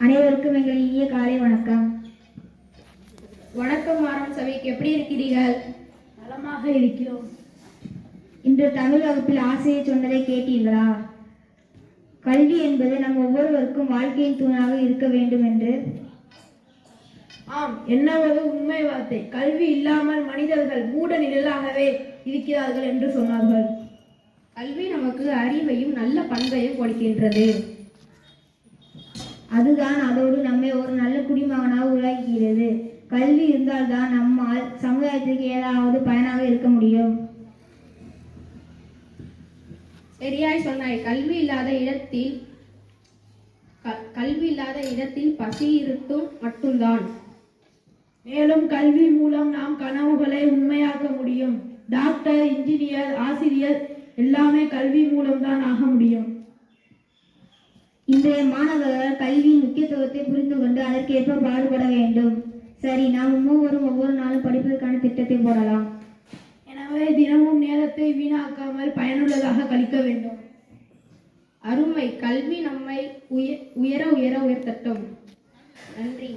அனைவருக்கும் எங்கள் இனிய காலை வணக்கம். வணக்கம் மாறன் சபைக்கு, எப்படி இருக்கிறீர்கள்? நலமாக இருக்கிறோம். இன்று தமிழ் வகுப்பில் ஆசிரியர் சொன்னதை கேட்டீர்களா? கல்வி என்பது நம் ஒவ்வொருவருக்கும் வாழ்க்கையின் தூணாக இருக்க வேண்டும் என்று. ஆம், என்னவது உண்மை வார்த்தை. கல்வி இல்லாமல் மனிதர்கள் மூட நிழலாகவே இருக்கிறார்கள் என்று சொன்னார்கள். கல்வி நமக்கு அறிவையும் நல்ல பண்பையும் கொடுக்கின்றது. அதுதான் அதோடு நம்மை ஒரு நல்ல குடிமகனாக உருவாக்குகிறது. கல்வி இருந்தால்தான் நம்மால் சமுதாயத்திற்கு ஏதாவது பயனாக இருக்க முடியும். சரியாய் சொன்னாய். கல்வி இல்லாத இடத்தில் பசி இருட்டும் மட்டும்தான். மேலும் கல்வி மூலம் நாம் கனவுகளை உண்மையாக்க முடியும். டாக்டர், இன்ஜினியர், ஆசிரியர் எல்லாமே கல்வி மூலம்தான் ஆக முடியும். இன்றைய மாணவர்கள் கல்வியின் முக்கியத்துவத்தை புரிந்து கொண்டு அதற்கேற்ப பாடுபட வேண்டும். சரி, நாம் ஒவ்வொரு நாளும் படிப்பதற்கான திட்டத்தை போடலாம். எனவே தினமும் நேரத்தை வீணாக்காமல் பயனுள்ளதாக கழிக்க வேண்டும். அருமை. கல்வி நம்மை உயர்த்தட்டும். நன்றி.